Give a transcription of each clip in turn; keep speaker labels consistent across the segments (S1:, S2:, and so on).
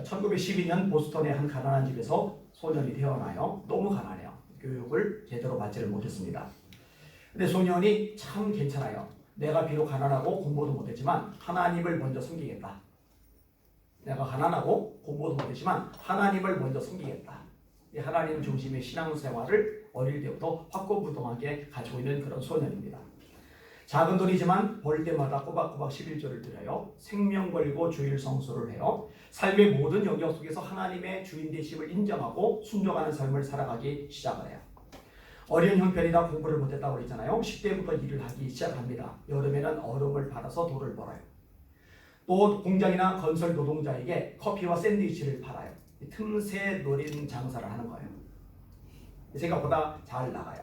S1: 1912년 보스턴의 한 가난한 집에서 소년이 태어나요. 너무 가난해요. 교육을 제대로 받지를 못했습니다. 근데 소년이 참 괜찮아요. 내가 비록 가난하고 공부도 못했지만 하나님을 먼저 섬기겠다. 내가 가난하고 공부도 못했지만 하나님을 먼저 섬기겠다. 이 하나님 중심의 신앙생활을 어릴 때부터 확고부동하게 가지고 있는 그런 소년입니다. 작은 돈이지만 벌 때마다 꼬박꼬박 11조를 드려요. 생명 걸고 주일 성수를 해요. 삶의 모든 영역 속에서 하나님의 주인 되심을 인정하고 순종하는 삶을 살아가기 시작을 해요. 어려운 형편이다 공부를 못했다고 그랬잖아요. 10대부터 일을 하기 시작합니다. 여름에는 얼음을 받아서 돈을 벌어요. 또 공장이나 건설 노동자에게 커피와 샌드위치를 팔아요. 틈새 노린 장사를 하는 거예요. 생각보다 잘 나가요.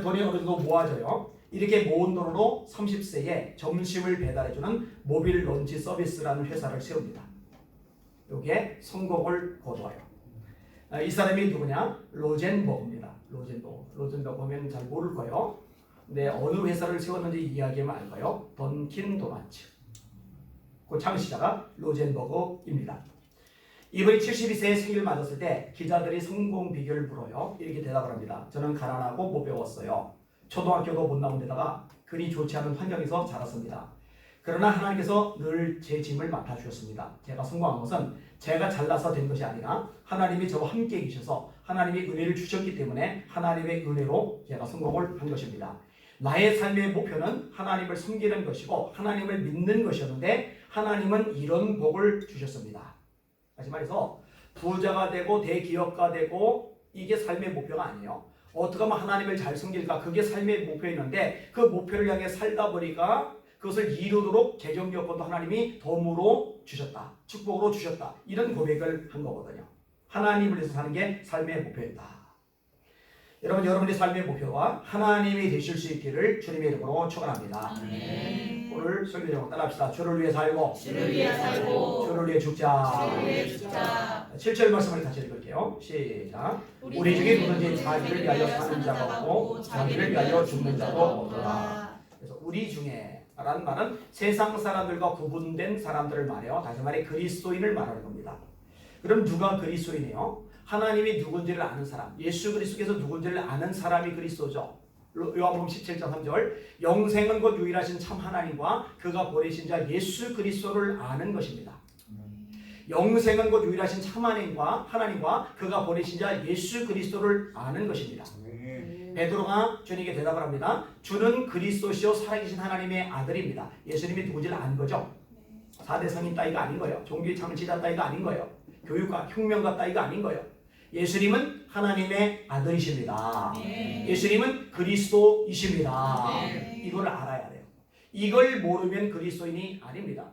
S1: 돈이 어느 정도 모아져요. 이렇게 모은 돈으로 30세에 점심을 배달해주는 모빌 런치 서비스라는 회사를 세웁니다. 이게 성공을 거둬요. 이 사람이 누구냐? 로젠버그입니다. 로젠버그 보면 잘 모를 거예요. 근데 어느 회사를 세웠는지 이야기하면 알 거예요. 던킨 도너츠. 그 창시자가 로젠버그입니다. 이분이 72세에 생일을 맞았을 때 기자들이 성공 비결을 물어요. 이렇게 대답을 합니다. 저는 가난하고 못 배웠어요. 초등학교도 못 나온 데다가 그리 좋지 않은 환경에서 자랐습니다. 그러나 하나님께서 늘 제 짐을 맡아주셨습니다. 제가 성공한 것은 제가 잘나서 된 것이 아니라 하나님이 저와 함께 계셔서 하나님이 은혜를 주셨기 때문에 하나님의 은혜로 제가 성공을 한 것입니다. 나의 삶의 목표는 하나님을 섬기는 것이고 하나님을 믿는 것이었는데 하나님은 이런 복을 주셨습니다. 다시 말해서 부자가 되고 대기업가 되고 이게 삶의 목표가 아니에요. 어떻게 하면 하나님을 잘 섬길까? 그게 삶의 목표였는데 그 목표를 향해 살다 보니까 그것을 이루도록 재정 여건도 하나님이 덤으로 주셨다. 축복으로 주셨다. 이런 고백을 한 거거든요. 하나님을 위해서 사는 게 삶의 목표이다. 여러분, 여러분의 삶의 목표와 하나님이 되실 수 있기를 주님의 이름으로 축원합니다. 오늘 설교 제목 따라합시다. 주를 위해 살고 주를 위해 죽자. 7절 말씀을 같이 읽을게요. 시작. 우리 중에 누구든지 자기를 위하여 사는 자가 없고 자기를 위하여 죽는 자도 없더라. 그래서 우리 중에 라는 말은 세상 사람들과 구분된 사람들을 말해요. 다시 말해 그리스도인을 말하는 겁니다. 그럼 누가 그리스도인이에요? 하나님이 누군지를 아는 사람, 예수 그리스도께서 누군지를 아는 사람이 그리스도죠. 요한복음 17장 3절 영생은 곧 유일하신 참 하나님과 그가 보내신 자 예수 그리스도를 아는 것입니다. 영생은 곧 유일하신 참 하나님과 그가 보내신 자 예수 그리스도를 아는 것입니다. 베드로가 주님께 대답을 합니다. 주는 그리스도시요 살아계신 하나님의 아들입니다. 예수님이 누군지를 아는 거죠. 4대 성인 따위가 아닌 거예요. 종교의 창시자 따위가 아닌 거예요. 교육가 혁명가 따위가 아닌 거예요. 예수님은 하나님의 아들이십니다. 예수님은 그리스도이십니다. 이걸 알아야 돼요. 이걸 모르면 그리스도인이 아닙니다.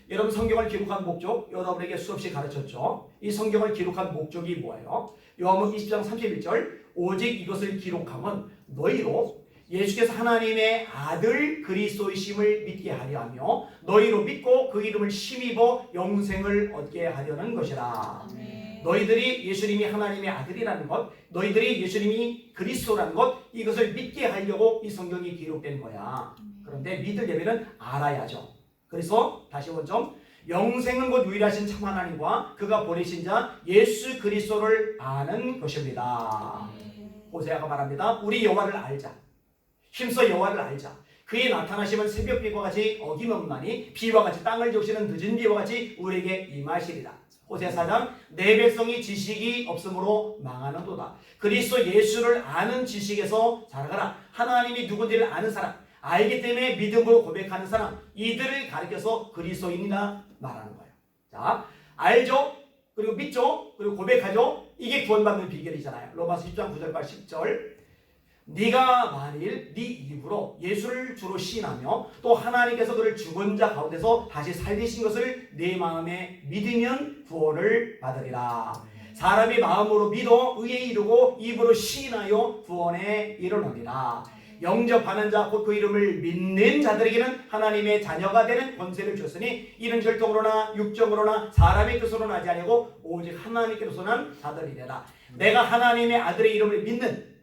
S1: 여러분, 성경을 기록한 목적 여러분에게 수없이 가르쳤죠. 이 성경을 기록한 목적이 뭐예요? 요한복음 20장 31절 오직 이것을 기록함은 너희로 예수께서 하나님의 아들 그리스도이심을 믿게 하려 하며 너희로 믿고 그 이름을 힘입어 영생을 얻게 하려는 것이라. 너희들이 예수님이 하나님의 아들이라는 것, 너희들이 예수님이 그리스도라는 것, 이것을 믿게 하려고 이 성경이 기록된 거야. 그런데 믿으려면 알아야죠. 그래서 다시 원점, 영생은 곧 유일하신 참 하나님과 그가 보내신 자 예수 그리스도를 아는 것입니다. 호세아가 말합니다. 우리 여호와를 알자. 힘써 여호와를 알자. 그의 나타나심은 새벽비와 같이 어김없나니 비와 같이 땅을 적시는 늦은 비와 같이 우리에게 임하시리라. 호세아 4장 내 백성이 지식이 없으므로 망하는도다. 그리스도 예수를 아는 지식에서 자라가라. 하나님이 누군지를 아는 사람, 알기 때문에 믿음으로 고백하는 사람, 이들을 가리켜서 그리스도인이라 말하는 거예요. 자, 알죠? 그리고 믿죠? 그리고 고백하죠? 이게 구원받는 비결이잖아요. 로마서 10장 9절과 10절 네가 만일 네 입으로 예수를 주로 시인하며 또 하나님께서 그를 죽은 자 가운데서 다시 살리신 것을 네 마음에 믿으면 구원을 받으리라. 사람이 마음으로 믿어 의에 이르고 입으로 시인하여 구원에 이르느니라. 영접하는 자 곧 그 이름을 믿는 자들에게는 하나님의 자녀가 되는 권세를 주었으니 이는 혈통으로나 육정으로나 사람의 뜻으로 나지 아니고 오직 하나님께로서 난 자들이래라. 내가 하나님의 아들의 이름을 믿는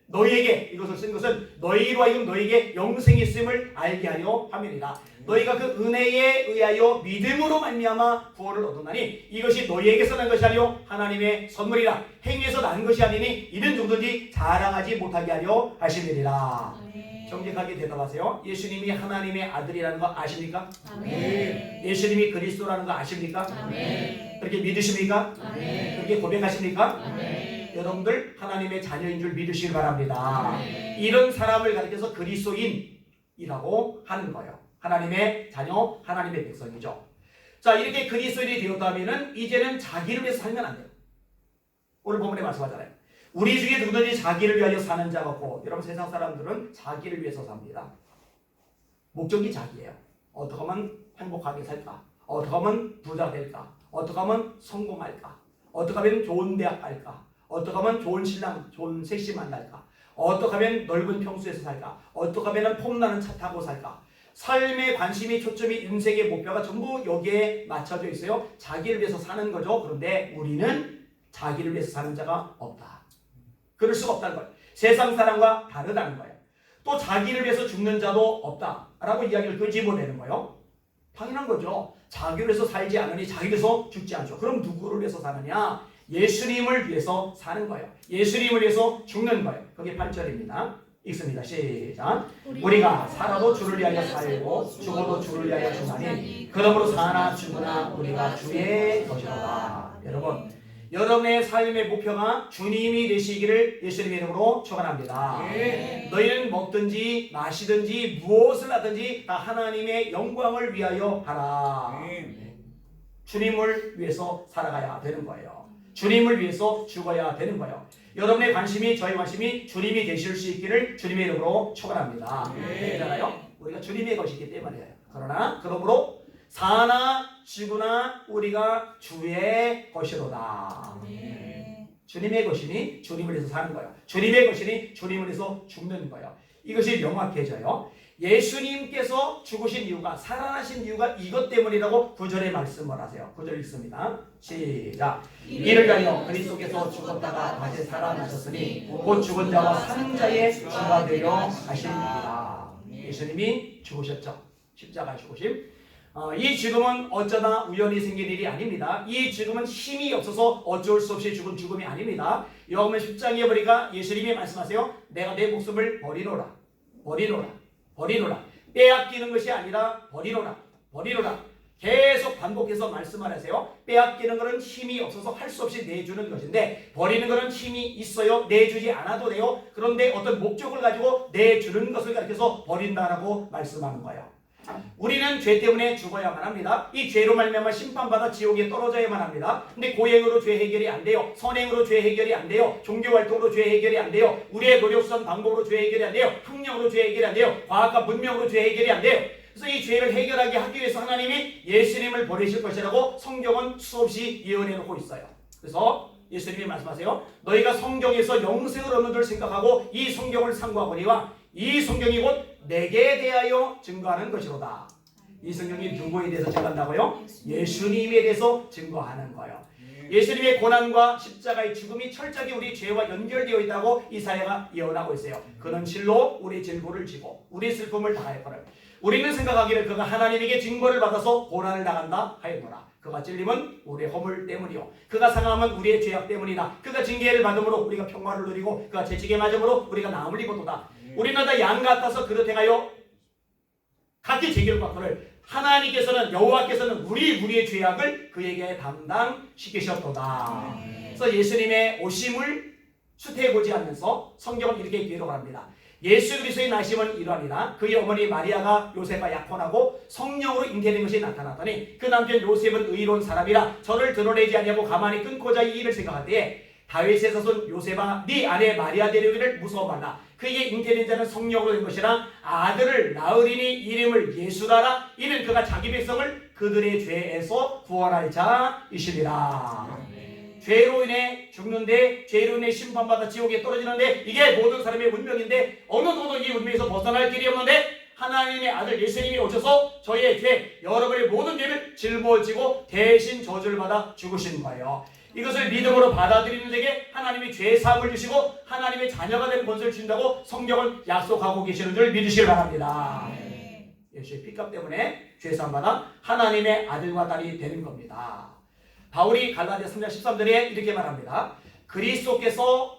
S1: 너희에게 이것을 쓴 것은 너희로 하여금 너희에게 영생이 있음을 알게 하려 함이니라. 너희가 그 은혜에 의하여 믿음으로 말미암아 구원을 얻었나니 이것이 너희에게서 난 것이 아니요 하나님의 선물이라. 행위에서 난 것이 아니니 이는 누구든지 자랑하지 못하게 하려 하심이니라. 정직하게 대답하세요. 예수님이 하나님의 아들이라는 거 아십니까?
S2: 아멘.
S1: 예수님이 그리스도라는 거 아십니까?
S2: 아멘.
S1: 그렇게 믿으십니까?
S2: 아멘.
S1: 그렇게 고백하십니까?
S2: 아멘.
S1: 여러분들 하나님의 자녀인 줄 믿으시길 바랍니다.
S2: 아멘.
S1: 이런 사람을 가리켜서 그리스도인이라고 하는 거예요. 하나님의 자녀, 하나님의 백성이죠. 자, 이렇게 그리스도인이 되었다면 이제는 자기를 위해서 살면 안 돼요. 오늘 본문에 말씀하잖아요. 우리 중에 누구든지 자기를 위하여 사는 자가 없고, 여러분 세상 사람들은 자기를 위해서 삽니다. 목적이 자기예요. 어떻게 하면 행복하게 살까? 어떻게 하면 부자 될까? 어떻게 하면 성공할까? 어떻게 하면 좋은 대학 갈까? 어떻게 하면 좋은 신랑, 좋은 섹시 만날까? 어떻게 하면 넓은 평수에서 살까? 어떻게 하면 폼나는 차 타고 살까? 삶의 관심이, 초점이, 인생의 목표가 전부 여기에 맞춰져 있어요. 자기를 위해서 사는 거죠. 그런데 우리는 자기를 위해서 사는 자가 없다. 그럴 수가 없다는 거예요. 세상 사람과 다르다는 거예요. 또 자기를 위해서 죽는 자도 없다라고 이야기를 끄집어내는 거예요. 당연한 거죠. 자기를 위해서 살지 않으니 자기를 위해서 죽지 않죠. 그럼 누구를 위해서 사느냐? 예수님을 위해서 사는 거예요. 예수님을 위해서 죽는 거예요. 그게 8절입니다. 읽습니다. 시작. 우리가 살아도 주를 위하여 살고 죽어도 주를 위하여 죽나니 그러므로 사나 죽으나 우리가 주의 것이로다. 여러분의 삶의 목표가 주님이 되시기를 예수님의 이름으로 축원합니다. 너희는 먹든지 마시든지 무엇을 하든지 다 하나님의 영광을 위하여 하라. 주님을 위해서 살아가야 되는 거예요. 주님을 위해서 죽어야 되는 거예요. 여러분의 관심이, 저의 관심이 주님이 되실 수 있기를 주님의 이름으로 축원합니다. 그렇잖아요. 우리가 주님의 것이기 때문이에요. 그러므로 사나 죽으나 우리가 주의 것이로다. 주님의 것이니 주님을 위해서 사는 거예요. 주님의 것이니 주님을 위해서 죽는 거예요. 이것이 명확해져요. 예수님께서 죽으신 이유가, 살아나신 이유가 이것 때문이라고 9절에 말씀을 하세요. 9절 읽습니다. 시작. 이를 위하여 그리스도께서 죽었다가 다시 살아나셨으니 곧 죽은 자와 사는 자의 주가 되려 하십니다. 예수님이 죽으셨죠. 십자가 죽으심. 이 죽음은 어쩌다 우연히 생긴 일이 아닙니다. 이 죽음은 힘이 없어서 어쩔 수 없이 죽은 죽음이 아닙니다. 요한복음 10장에 보니까 예수님이 말씀하세요. 내가 내 목숨을 버리노라. 빼앗기는 것이 아니라 버리노라. 계속 반복해서 말씀하세요. 빼앗기는 것은 힘이 없어서 할 수 없이 내주는 것인데 버리는 것은 힘이 있어요. 내주지 않아도 돼요. 그런데 어떤 목적을 가지고 내주는 것을 가르쳐서 버린다라고 말씀하는 거예요. 우리는 죄 때문에 죽어야만 합니다. 이 죄로 말미암아 심판받아 지옥에 떨어져야만 합니다. 근데 고행으로 죄 해결이 안 돼요. 선행으로 죄 해결이 안 돼요. 종교활동으로 죄 해결이 안 돼요. 우리의 노력선 방법으로 죄 해결이 안 돼요. 학력으로 죄 해결이 안 돼요. 과학과 문명으로 죄 해결이 안 돼요. 그래서 이 죄를 해결하게 하기 위해서 하나님이 예수님을 보내실 것이라고 성경은 수없이 예언해 놓고 있어요. 그래서 예수님이 말씀하세요. 너희가 성경에서 영생을 얻는 줄 생각하고 이 성경을 상고하거니와 이 성경이 곧 내게 대하여 증거하는 것이로다. 이 성경이 누구에 대해서 증거한다고요? 예수님에 대해서 증거하는 거예요. 예수님의 고난과 십자가의 죽음이 철저하게 우리 죄와 연결되어 있다고 이사야가 예언하고 있어요. 그는 실로 우리 질고를 지고 우리 슬픔을 당할 거를. 우리는 생각하기를 그가 하나님에게 징벌을 받아서 고난을 당한다 하였노라. 그가 찔림은 우리의 허물 때문이요 그가 상함은 우리의 죄악 때문이다. 그가 징계를 받음으로 우리가 평화를 누리고 그가 채찍에 맞음으로 우리가 나음을 입었도다. 우리는 다 양 같아서 그릇 행하여 각기 죄를 받거늘 하나님께서는 여호와께서는 우리의 죄악을 그에게 담당시키셨도다. 그래서 예수님의 오심을 수태해보지 않으면서 성경은 이렇게 기록을 합니다. 예수 그리스도의 나심은 이러하니라. 그의 어머니 마리아가 요셉과 약혼하고 성령으로 잉태된 것이 나타났더니 그 남편 요셉은 의로운 사람이라 저를 드러내지 아니하고 가만히 끊고자 이 일을 생각할 때에 다윗의 자손 요셉아 네 아내 마리아 데려오기를 무서워 말라. 그에게 잉태된 자는 성령으로 된 것이라 아들을 낳으리니 이름을 예수라라. 이는 그가 자기 백성을 그들의 죄에서 구원할 자이시리라. 죄로 인해 죽는데 죄로 인해 심판받아 지옥에 떨어지는데 이게 모든 사람의 운명인데 어느 누구도 이 운명에서 벗어날 길이 없는데 하나님의 아들 예수님이 오셔서 저희의 죄, 여러분의 모든 죄를 짊어지고 대신 저주를 받아 죽으신 거예요. 이것을 믿음으로 받아들이는 자에게 하나님이 죄 사함을 주시고 하나님의 자녀가 되는 권세를 주신다고 성경은 약속하고 계시는 줄 믿으시길 바랍니다. 예수의 피값 때문에 죄사함받아 하나님의 아들과 딸이 되는 겁니다. 바울이 갈라디아 3장 13절에 이렇게 말합니다. 그리스도께서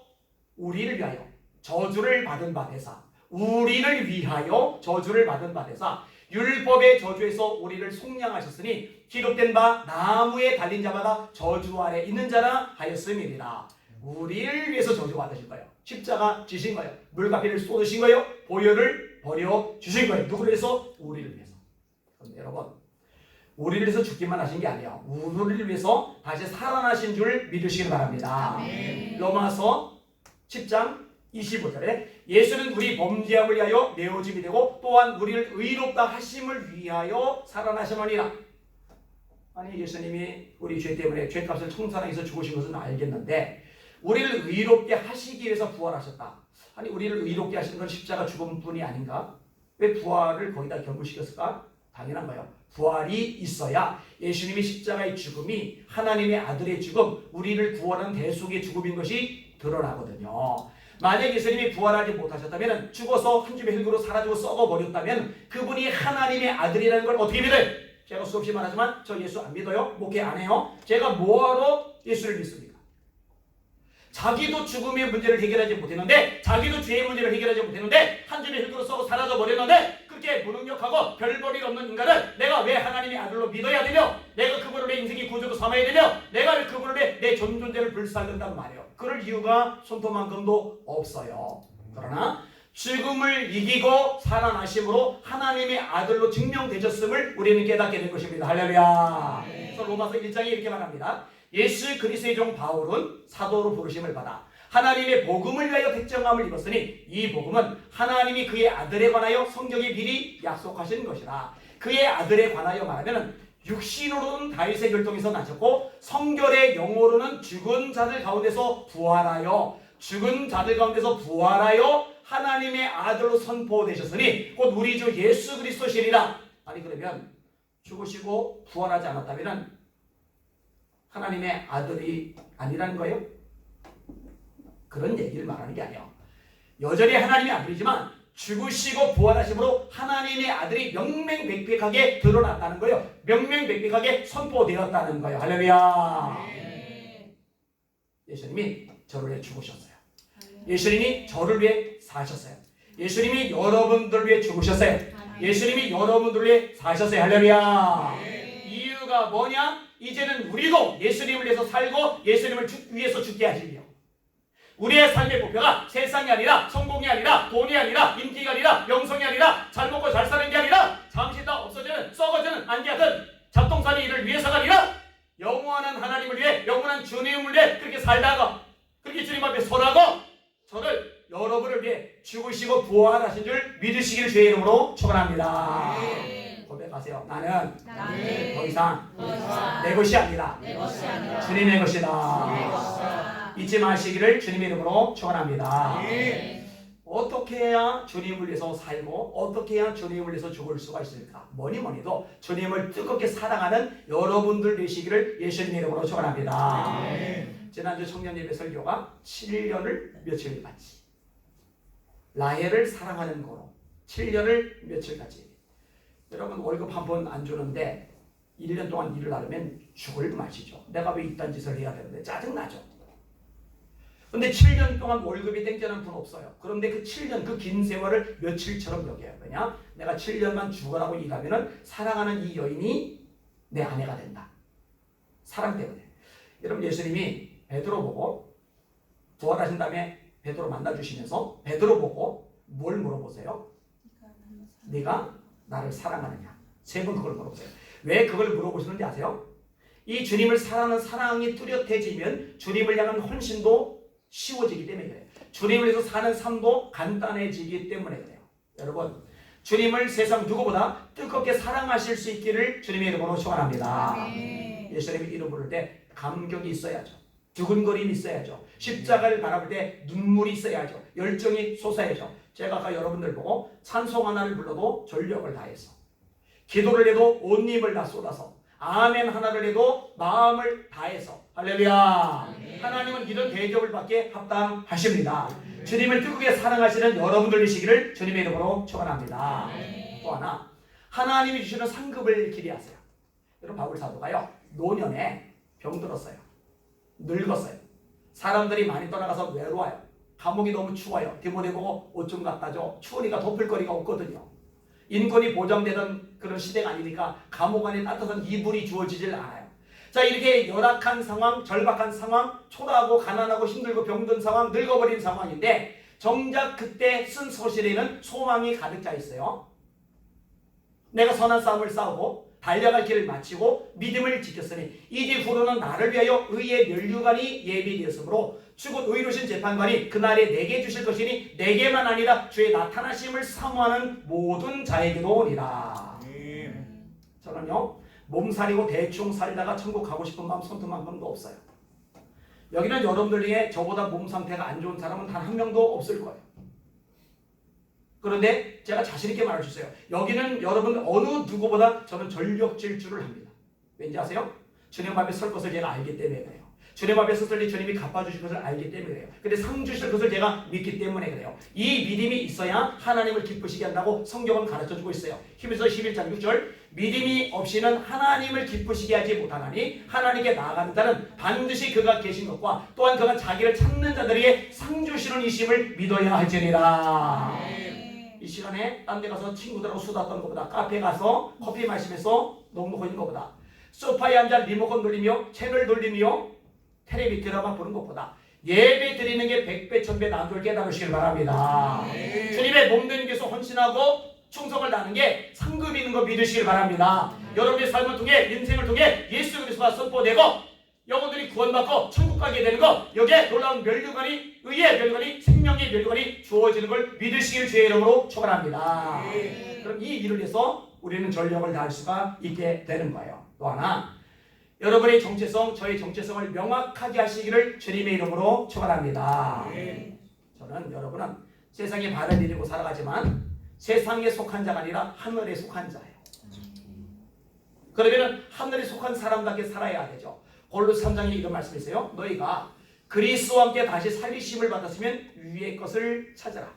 S1: 우리를 위하여 저주를 받은 바 되사, 우리를 위하여 저주를 받은 바 되사 율법의 저주에서 우리를 속량하셨으니 기록된 바 나무에 달린 자마다 저주 아래 있는 자라 하였음이니라. 우리를 위해서 저주 받으신 거예요. 십자가 지신 거예요. 물과 피를 쏟으신 거예요. 보혈을 버려 주신 거예요. 누구를 위해서? 우리를 위해서. 그런데 여러분, 우리를 위해서 죽기만 하신 게 아니에요. 우리를 위해서 다시 살아나신 줄 믿으시길 바랍니다. 로마서 10장 25절에 예수는 우리 범죄함을 위하여 내어짐이 되고 또한 우리를 의롭다 하심을 위하여 살아나셨느니라. 아니, 예수님이 우리 죄 때문에 죄값을 청산하기 위해서 죽으신 것은 알겠는데 우리를 의롭게 하시기 위해서 부활하셨다. 아니, 우리를 의롭게 하시는 건 십자가 죽음뿐이 아닌가? 왜 부활을 거기다 결부시켰을까? 당연한 거예요. 부활이 있어야 예수님이 십자가의 죽음이 하나님의 아들의 죽음, 우리를 구원하는 대속의 죽음인 것이 드러나거든요. 만약 예수님이 부활하지 못하셨다면, 죽어서 한 줌의 흙으로 사라지고 썩어버렸다면 그분이 하나님의 아들이라는 걸 어떻게 믿어요? 제가 수없이 말하지만 저 예수 안 믿어요? 목회 안 해요? 제가 뭐하러 예수를 믿습니까? 자기도 죽음의 문제를 해결하지 못했는데, 자기도 죄의 문제를 해결하지 못했는데, 한 줌의 흙으로 썩어 사라져 버렸는데, 그렇게 무능력하고 별 볼일 없는 인간을 내가 왜 하나님의 아들로 믿어야 되며, 내가 그분을 내 인생의 구주로 삼아야 되며, 내가 왜 그분을 왜 내 존재를 불살른단 말이에요. 그럴 이유가 손톱만큼도 없어요. 그러나 죽음을 이기고 살아나심으로 하나님의 아들로 증명되셨음을 우리는 깨닫게 된 것입니다. 할렐루야. 그래서 로마서 1장에 이렇게 말합니다. 예수 그리스도의 종 바울은 사도로 부르심을 받아 하나님의 복음을 위하여 택정함을 입었으니 이 복음은 하나님이 그의 아들에 관하여 성경에 미리 약속하신 것이라. 그의 아들에 관하여 말하면 육신으로는 다윗의 혈통에서 나셨고 성결의 영으로는 죽은 자들 가운데서 부활하여 하나님의 아들로 선포되셨으니 곧 우리 주 예수 그리스도시리라. 아니, 그러면 죽으시고 부활하지 않았다면 하나님의 아들이 아니라는 거예요? 그런 얘기를 말하는 게 아니에요. 여전히 하나님의 아들이지만 죽으시고 부활하심으로 하나님의 아들이 명명백백하게 드러났다는 거예요. 명명백백하게 선포되었다는 거예요. 할렐루야. 예수님이 저를 위해 죽으셨어요. 예수님이 저를 위해 사셨어요. 예수님이 여러분들을 위해 죽으셨어요. 예수님이 여러분들을 위해 사셨어요. 할렐루야. 이유가 뭐냐? 이제는 우리도 예수님을 위해서 살고 예수님을 위해서 죽게 하시며, 우리의 삶의 목표가 세상이 아니라, 성공이 아니라, 돈이 아니라, 인기가 아니라, 명성이 아니라, 잘 먹고 잘 사는 게 아니라, 잠시 다 없어지는 썩어지는 안개같은 잡동사니 일을 위해서가 아니라 영원한 하나님을 위해, 영원한 주님을 위해 그렇게 살다가 그렇게 주님 앞에 서라고 저를 여러분을 위해 죽으시고 부활하신 줄 믿으시길 주의 이름으로 축원합니다. 고백하세요. 나는 더 이상 내 것이 아니라 주님의 것이다. 잊지 마시기를 주님의 이름으로 축원합니다. 어떻게 해야 주님을 위해서 살고 어떻게 해야 주님을 위해서 죽을 수가 있을까? 뭐니뭐니도 주님을 뜨겁게 사랑하는 여러분들 되시기를 예수님의 이름으로 축원합니다. 지난주 청년 예배 설교가 7년을 며칠까지 라헬을 사랑하는 거로 7년을 며칠까지. 여러분, 월급 한 번 안 주는데 1년 동안 일을 하려면 죽을 맛이죠. 내가 왜 이딴 짓을 해야 되는데 짜증나죠. 근데 7년 동안 월급이 땡겨는 분 없어요. 그런데 그 7년, 그 긴 세월을 며칠처럼 여겨요. 왜냐? 내가 7년만 죽으라고 일하면은 사랑하는 이 여인이 내 아내가 된다. 사랑 때문에. 여러분, 예수님이 베드로 보고 부활하신 다음에 베드로 만나주시면서 베드로 보고 뭘 물어보세요? 네가 나를 사랑하느냐? 세 번 그걸 물어보세요. 왜 그걸 물어보시는지 아세요? 이 주님을 사랑하는 사랑이 뚜렷해지면 주님을 향한 헌신도 쉬워지기 때문에 그래요. 주님을 위해서 사는 삶도 간단해지기 때문에 그래요. 여러분, 주님을 세상 누구보다 뜨겁게 사랑하실 수 있기를 주님의 이름으로 축원합니다. 예수님의 이름 부를 때 감격이 있어야죠. 두근거림이 있어야죠. 십자가를 바라볼 때 눈물이 있어야죠. 열정이 솟아야죠. 제가 아까 여러분들 보고 찬송 하나를 불러도 전력을 다해서, 기도를 해도 온 힘을 다 쏟아서, 아멘 하나를 해도 마음을 다해서, 할렐루야. 하나님은 이런 대접을 받게 합당하십니다. 주님을 뜨겁게 사랑하시는 여러분들 되시기를 주님의 이름으로 축원합니다. 또 하나, 하나님이 주시는 상급을 기대하세요. 여러분 바울 사도가요 노년에 병들었어요. 늙었어요. 사람들이 많이 떠나가서 외로워요. 감옥이 너무 추워요. 디모데 보고 옷 좀 갖다 줘. 추우니까 덮을 거리가 없거든요. 인권이 보장되던 그런 시대가 아니니까 감옥 안에 따뜻한 이불이 주어지질 않아요. 자, 이렇게 열악한 상황, 절박한 상황, 초라하고 가난하고 힘들고 병든 상황, 늙어버린 상황인데 정작 그때 쓴 서신에는 소망이 가득 차 있어요. 내가 선한 싸움을 싸우고 달려갈 길을 마치고 믿음을 지켰으니 이제 후로는 나를 위하여 의의 면류관이 예비되었으므로 주곧 의로신 재판관이 그날에 내게 주실 것이니 내게만 아니라 주의 나타나심을 사모하는 모든 자에게도 오리라. 저는요 몸살이고 대충 살다가 천국 가고 싶은 마음 손톱만큼도 없어요. 여기는 여러분들 중에 저보다 몸 상태가 안 좋은 사람은 단 한 명도 없을 거예요. 그런데 제가 자신 있게 말할 수 있어요. 여기는 여러분 어느 누구보다 저는 전력 질주를 합니다. 왠지 아세요? 주님 앞에 설 것을 제가 알기 때문에 그래요. 주님 앞에 섰을 때 주님이 갚아주실 것을 알기 때문에 그래요. 근데 상 주실 것을 제가 믿기 때문에 그래요. 이 믿음이 있어야 하나님을 기쁘시게 한다고 성경은 가르쳐주고 있어요. 히브리서 11장 6절 믿음이 없이는 하나님을 기쁘시게 하지 못하나니 하나님께 나아가는 자는 반드시 그가 계신 것과 또한 그가 자기를 찾는 자들에게 상 주시는 이심을 믿어야 할지니라. 이 시간에 딴 데 가서 친구들하고 수다 떠는 것보다 카페 가서 커피 마시면서 넉넉히 있는 것보다 소파에 앉아 리모컨 돌리며 채널 돌리며 텔레비 드라마 보는 것보다 예배 드리는 게 100배 1000배 나은 걸 깨달으시길 바랍니다. 주님의 몸되는 것에서 헌신하고 충성을 다하는 게 상급이 있는 거 믿으시길 바랍니다. 여러분의 삶을 통해 인생을 통해 예수 그리스도가 선포되고 영혼들이 구원받고 천국 가게 되는 거 여기에 놀라운 면류관이 의의 면류관이 생명의 면류관이 주어지는 걸 믿으시길 주의 이름으로 축원합니다. 그럼 이 일을 위해서 우리는 전력을 다할 수가 있게 되는 거예요. 또 하나 여러분의 정체성 저의 정체성을 명확하게 하시기를 주님의 이름으로 축원합니다. 저는 여러분은 세상에 발을 디디고 살아가지만 세상에 속한 자가 아니라 하늘에 속한 자예요. 그러면 하늘에 속한 사람답게 살아야 되죠. 골로새 3장에 이런 말씀이 있어요. 너희가 그리스도와 함께 다시 살리심을 받았으면 위의 것을 찾아라.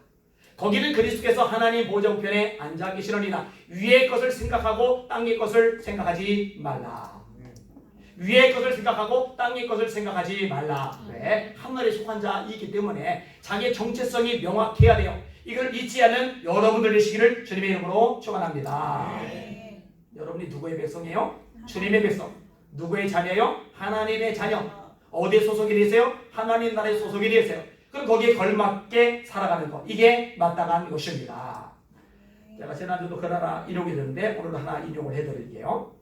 S1: 거기는 그리스도께서 하나님 보좌 우편에 앉아 계시느니라. 위의 것을 생각하고 땅의 것을 생각하지 말라. 위의 것을 생각하고 땅의 것을 생각하지 말라. 왜? 하늘에 속한 자이기 때문에 자기의 정체성이 명확해야 돼요. 이걸 잊지 않는 여러분들 되시기를 주님의 이름으로 축원합니다. 여러분이 누구의 백성이에요? 주님의 백성. 누구의 자녀예요? 하나님의 자녀. 어디에 소속이 되세요? 하나님 나라에 소속이 되세요. 그럼 거기에 걸맞게 살아가는 것. 이게 마땅한 것입니다. 제가 지난주도 그 하나 인용이 되는데 오늘도 하나 인용을 해드릴게요.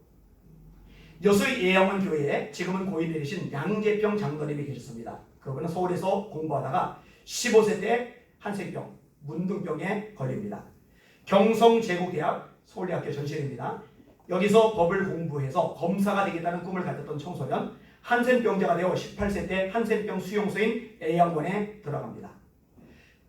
S1: 여수 예영원 교회에 지금은 고인 되신 양재평 장로님이 계셨습니다. 그분은 서울에서 공부하다가 15세 때 한센병, 문둥병에 걸립니다. 경성제국대학 서울대학교 전신입니다. 여기서 법을 공부해서 검사가 되겠다는 꿈을 가졌던 청소년 한센병자가 되어 18세 때 한센병 수용소인 A양원에 들어갑니다.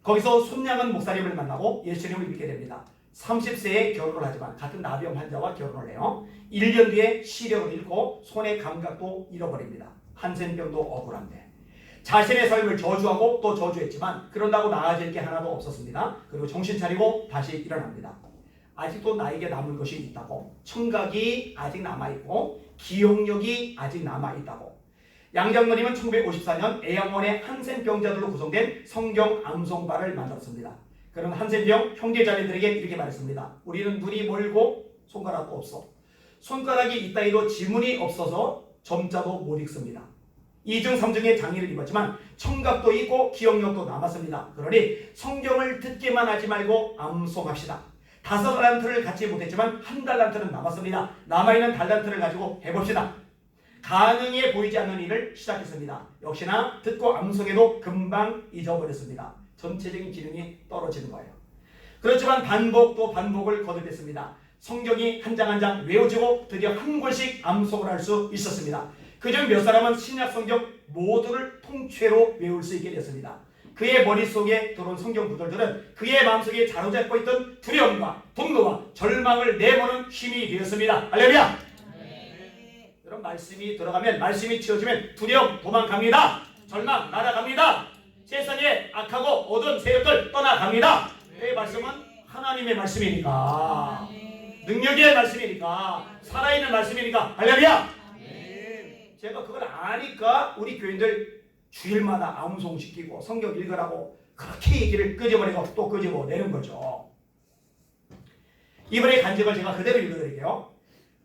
S1: 거기서 손양은 목사님을 만나고 예수님을 믿게 됩니다. 30세에 결혼을 하지만 같은 나병 환자와 결혼을 해요. 1년 뒤에 시력을 잃고 손의 감각도 잃어버립니다. 한센병도 억울한데 자신의 삶을 저주하고 또 저주했지만 그런다고 나아질 게 하나도 없었습니다. 그리고 정신 차리고 다시 일어납니다. 아직도 나에게 남은 것이 있다고. 청각이 아직 남아있고 기억력이 아직 남아있다고. 양장로님은 1954년 애양원의 한센병자들로 구성된 성경 암송반을 만들었습니다. 그런 한센병 형제자매들에게 이렇게 말했습니다. 우리는 눈이 멀고 손가락도 없어. 손가락이 있다 해도 지문이 없어서 점자도 못 읽습니다. 2중 3중의 장애를 입었지만 청각도 있고 기억력도 남았습니다. 그러니 성경을 듣기만 하지 말고 암송합시다. 5달란트를 갖지 못했지만 1달란트는 남았습니다. 남아있는 달란트를 가지고 해봅시다. 가능해 보이지 않는 일을 시작했습니다. 역시나 듣고 암송해도 금방 잊어버렸습니다. 전체적인 기능이 떨어지는 거예요. 그렇지만 반복 또 반복을 거듭했습니다. 성경이 한 장 한 장 외워지고 드디어 한 권씩 암송을 할 수 있었습니다. 그중 몇 사람은 신약 성경 모두를 통째로 외울 수 있게 됐습니다. 그의 머릿속에 들어온 성경 구절들은 그의 마음속에 자로잡고 있던 두려움과 분노와 절망을 내모는 힘이 되었습니다. 할렐루야! 여러분 말씀이 들어가면 말씀이 치워지면 두려움 도망갑니다. 절망 날아갑니다. 세상에 악하고 어두운 세력들 떠나갑니다. 그 말씀은 하나님의 말씀이니까. 능력의 말씀이니까, 살아있는 말씀이니까. 할렐루야. 제가 그걸 아니까 우리 교인들 주일마다 암송시키고 성경 읽으라고 그렇게 얘기를 끄집어내고 또 끄집어내는 거죠. 이번에 간증을 제가 그대로 읽어드릴게요.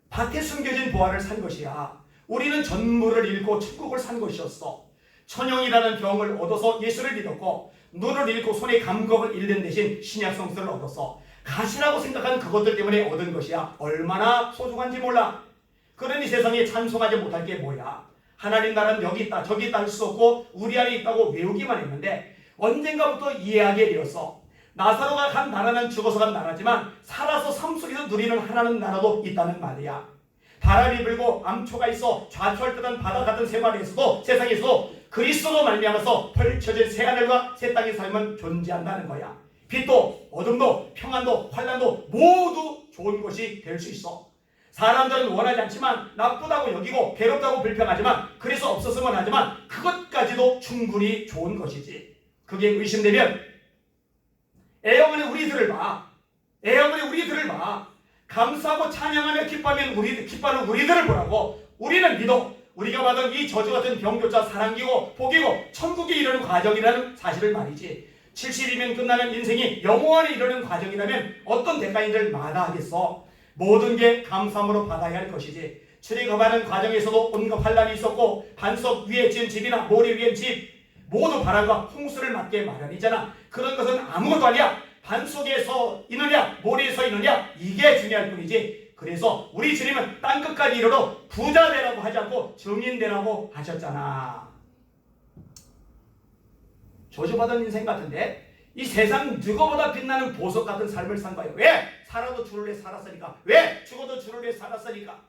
S1: 밭에 숨겨진 보화를 산 것이야. 우리는 전부를 잃고 천국을 산 것이었어. 천형이라는 병을 얻어서 예수를 믿었고, 눈을 잃고 손의 감각을 잃는 대신 신약 성서를 얻었어. 가시라고 생각한 그것들 때문에 얻은 것이야. 얼마나 소중한지 몰라. 그러니 세상에 찬송하지 못할 게 뭐야. 하나님 나라는 여기 있다 저기 있다 할 수 없고 우리 안에 있다고 외우기만 했는데 언젠가부터 이해하게 되었어. 나사로가 간 나라는 죽어서 간 나라지만 살아서 삶 속에서 누리는 하나님 나라도 있다는 말이야. 바람이 불고 암초가 있어 좌초할 듯한 바다 같은 생활에서도, 세상에서도 그리스도로 말미암아서 펼쳐진 새하늘과 새 땅의 삶은 존재한다는 거야. 빛도 어둠도 평안도 환난도 모두 좋은 것이 될 수 있어. 사람들은 원하지 않지만, 나쁘다고 여기고 괴롭다고 불평하지만, 그래서 없었으면 하지만 그것까지도 충분히 좋은 것이지. 그게 의심되면 애영원의 우리들을 봐. 애영원의 우리들을 봐. 감사하고 찬양하며 기뻐하는 우리들을 보라고. 우리는 믿어. 우리가 받은 이 저주 같은 병조차 사랑이고 복이고 천국에 이르는 과정이라는 사실을 말이지. 70이면 끝나는 인생이 영원히 이르는 과정이라면 어떤 대가인들 마다하겠어. 모든 게 감사함으로 받아야 할 것이지. 출애굽하는 과정에서도 온갖 환난이 있었고, 반석 위에 지은 집이나 모래 위에 집 모두 바람과 홍수를 맞게 마련이잖아. 그런 것은 아무것도 아니야. 반석에서 있느냐 모래에서 있느냐 이게 중요할 뿐이지. 그래서 우리 주님은 땅끝까지 이르러 부자 되라고 하지 않고 증인 되라고 하셨잖아. 저주받은 인생 같은데 이 세상 누구보다 빛나는 보석 같은 삶을 산 거예요. 왜? 살아도 주를 위해 살았으니까. 왜? 죽어도 주를 위해 살았으니까.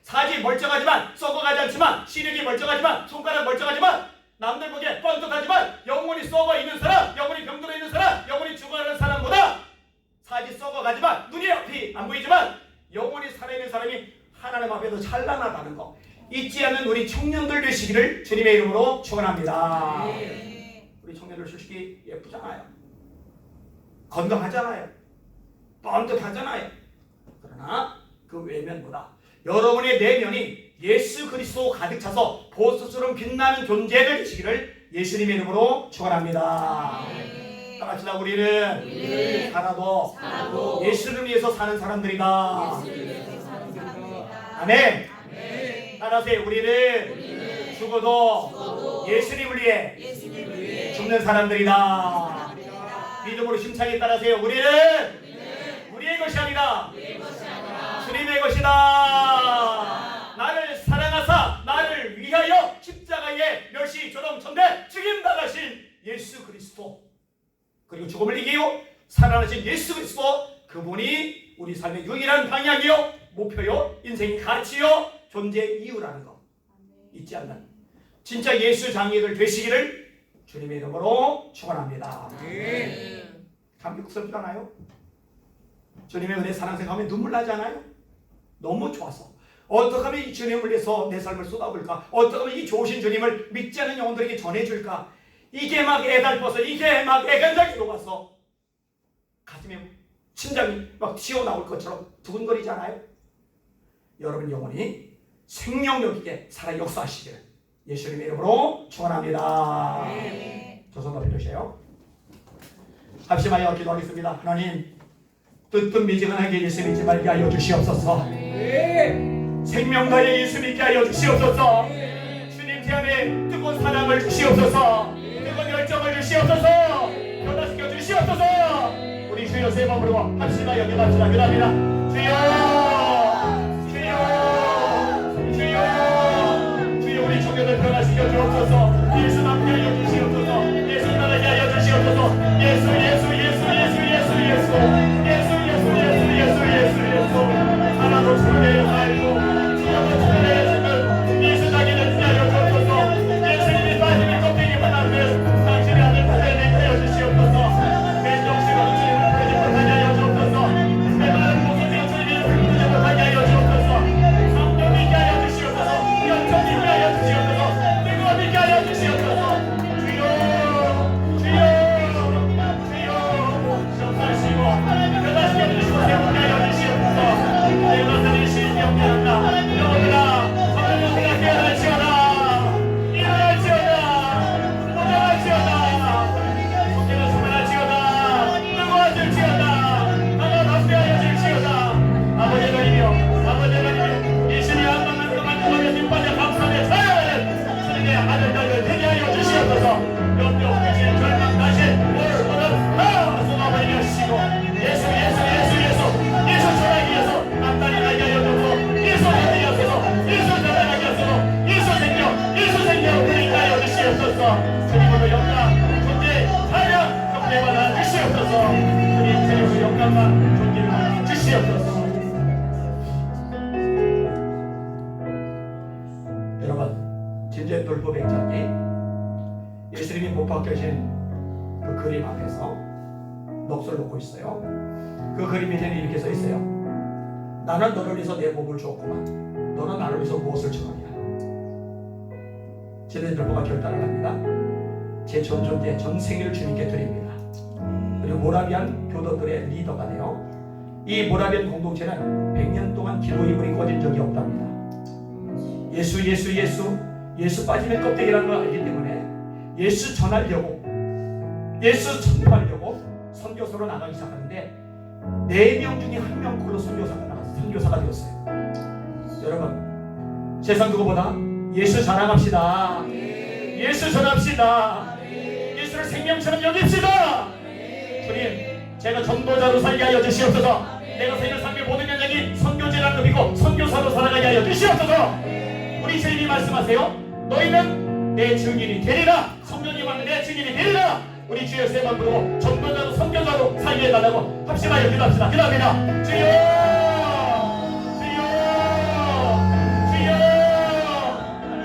S1: 사지 멀쩡하지만, 썩어가지 않지만, 시력이 멀쩡하지만, 손가락 멀쩡하지만, 남들 보기에 뻔뻔하지만 영원히 썩어 있는 사람, 영원히 병들어 있는 사람, 영원히 죽어가는 사람보다 사지 썩어가지만, 눈이 앞이 안 보이지만 영원히 살아있는 사람이 하나님 앞에서 찬란하다는 거 잊지 않는 우리 청년들 되시기를 주님의 이름으로 축원합니다. 우리 청년들 솔직히 예쁘잖아요. 건강하잖아요. 뻔듯하잖아요. 그러나 그 외면보다 여러분의 내면이 예수 그리스도 가득 차서 보석처럼 빛나는 존재들 되시기를 예수님의 이름으로 축원합니다. 따라합시다. 우리는 살아도 예수를 위해서 사는 사람들이다. 아멘. 따라하세요. 우리는 죽어도 예수님을 위해 죽는 사람들이다. 믿음으로 힘차게 따라하세요. 우리는 우리의 것이 아니라 주님의 것이다. 나를 사랑하사 나를 위하여 십자가에 멸시 조롱 천대 죽임당하신 예수 그리스도, 그리고 죽음을 이기고 살아나신 예수 그리스도, 그분이 우리 삶의 유일한 방향이요 목표요 인생의 가치요 존재의 이유라는 거 잊지 않는 진짜 예수 장애들 되시기를 주님의 이름으로 축원합니다. 감격스럽지 않아요? 주님의 은혜 사랑 생각하면 눈물 나지 않아요? 너무 좋아서 어떻게 하면 이 주님을 위해서 내 삶을 쏟아볼까? 어떻게 하면 이 좋으신 주님을 믿지 않는 영혼들에게 전해줄까? 이게 막 애달퍼서, 이게 막 애간장이 녹아서 가슴에 심장이 막 튀어나올 것처럼 두근거리지 않아요? 여러분 영혼이 생명력 있게 살아 역사하시기를 예수님의 이름으로 축원합니다. 조선 높여주세요. 합심하여 기도하겠습니다. 하나님, 뜨뜻미지근하게 예수 믿지 말게 하여 주시옵소서. 생명가에 예수 믿게 하여 주시옵소서. 주님 제 안에 뜨거운 사랑을 주시옵소서. 뜨거운 열정을 주시옵소서. 변화시켜 주시옵소서. 우리 주여 세 번 부르고 합심하여 기도합시다. 기도합니다. 주여, 주여, 주여, 주여. 우리 청년을 변화시켜 주옵소서. 예수 남게 하여 주시옵소서. 예수 나라게 하여 주시옵소서. 예수, 예수, 예수, 예수, 예수, 예수. 하나도 주님의 살고 주님의 주님의 예수 자기를 지하여 주옵소서. 예수님이 빠지는 껍데기만 하면 당신의 아들 받아내게 하여 주시옵소서. 내 정신으로 주님을 부르지 못하게 하여 주옵소서. 내 마음 모습이 주님이 영광 존귀를 받아 주시옵소서. 여러분, 진제돌보 백작이 예수님이 못 박혀진 그 그림 앞에서 넋을 놓고 있어요. 그 그림에는 이렇게 써 있어요. 나는 너를 위해서 내 몸을 주었구만. 너는 나를 위해서 무엇을 주느냐. 진제돌보가 결단을 합니다. 제 전존재 전생일을 주님께 드립니다. 그리고 모라비안 교도들의 리더가 돼요. 이 모라비안 공동체는 100년 동안 기도 이불이 꺼진 적이 없답니다. 예수 빠지면 껍데기라는 걸 알기 때문에 예수 전하려고, 예수 전파하려고 선교사로 나가기 시작하는데 4명 중에 1명 꼴로 선교사가 되었어요. 여러분, 세상 누구보다 예수 자랑합시다. 예수 전합시다. 예수를 생명처럼 여깁시다. 주님, 제가 전도자로 살게 하여 주시옵소서. 내가 생을 삶의 모든 연약이 선교제를 누리고 선교사로 살아가게 하여 주시옵소서. 우리 주님이 말씀하세요. 너희는 내 증인이 되리라. 성령이 받는 내 증인이 되리라. 우리 주여 세 번 부르고 전도자로 선교자로 살게 해달라고 합심하여 기도합시다. 기도합니다. 주여, 주여, 주여.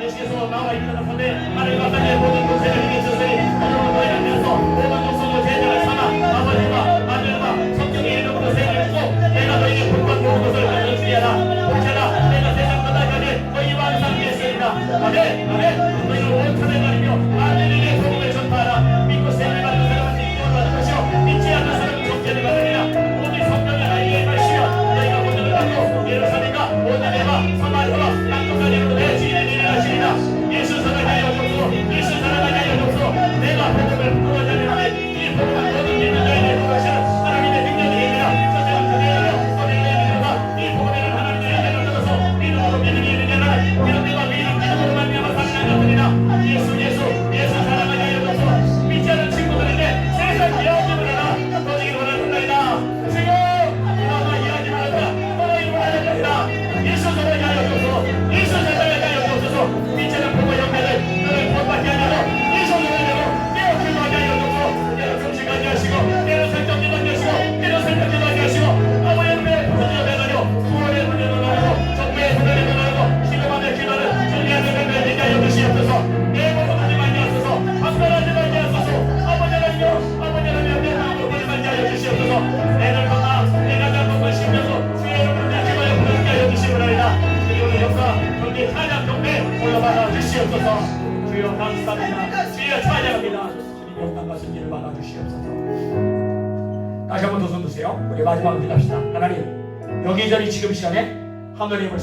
S1: 예수께서 나와 있는 가운데 하나님과 땅의 모든 곳에 이르게 주시니 오늘은 너희 안에서 모든 역사로 제자를 삼아 아버지와 아들과 성령의 이름으로 세워주고 내가 너희에게 본받는 것을 알려주게 하라. 복제라. 내가 세상 끝날까지 너희와 항상 계시리라. 아멘. 아멘. 너희를 온 하늘 가리며 아들에게 복음을 전파하라. 믿고 세례를 받는 사람은 믿음을 받을 것이요 믿지 않는 사람은 정죄를 받으리라. 오직 성령의 아이의 말시여 너희가 본능을 받고 예루살렘과 온 유대와 사마리아와 땅끝까지 이르러 내 주인의 일을 하시리라. 예수 사랑하여 여기옵소서. 예수 사랑하여 여기옵소서. 내가 복음을 부어자니 하면 이 복음은 모든 믿는 자에게 부어하시는 하나님의 능력이니라. 저자는 그대로 어린이의 믿음과 이 복음에는 하나님의 은혜를 얻어서 믿음으로 믿음이 있는 자는 믿음과 믿음 믿음으로 말미암아 사는 것들이라. 예수 사랑하여 여기옵소서. 믿지 않은 친구들에게 세상 이야기를 하라. 꺼지기를 원하는다이다. 주여 이마마 이야기 말한다. 너희 원하는다이다. 예수 사랑하여 여기옵소서. 예수 사랑하여 여기옵소서. 믿지 않은 보고 영매를 너를 본받게 하려고 예수 사랑하여 내가 기도하게 하여 여기옵소서. 내가 성실하게 하시고 내가 설정기하게 하시고 내가 설정기하게 하시고 아버지의 은혜를 부어주어 내가려 구원의 문제로 나가고 정부의 문제로 나가고 기도하는 기도를 정리하는 은혜를 내게 하여 주시옵소서. 내 몸을 하지 말게 하소서. 판단하지 말게 하소서. 아버지라며 내 마음을 보지 말게 하여 주시옵소서. 애들 건강 내가 잘못을 심려서 주의 이름으로 내 기도에 부르게 하여 주시오나이다. 그리고 역사 경기 찬양 경배 올라받아 주시옵소서. 주여 감사합니다. 주여 찬양합니다. 주님 영광 같은 일을 받아 주시옵소서. 다시 한번 두 손 드세요. 우리 마지막으로 기도합시다. 하나님, 여기저기 지금 시간에 하늘님을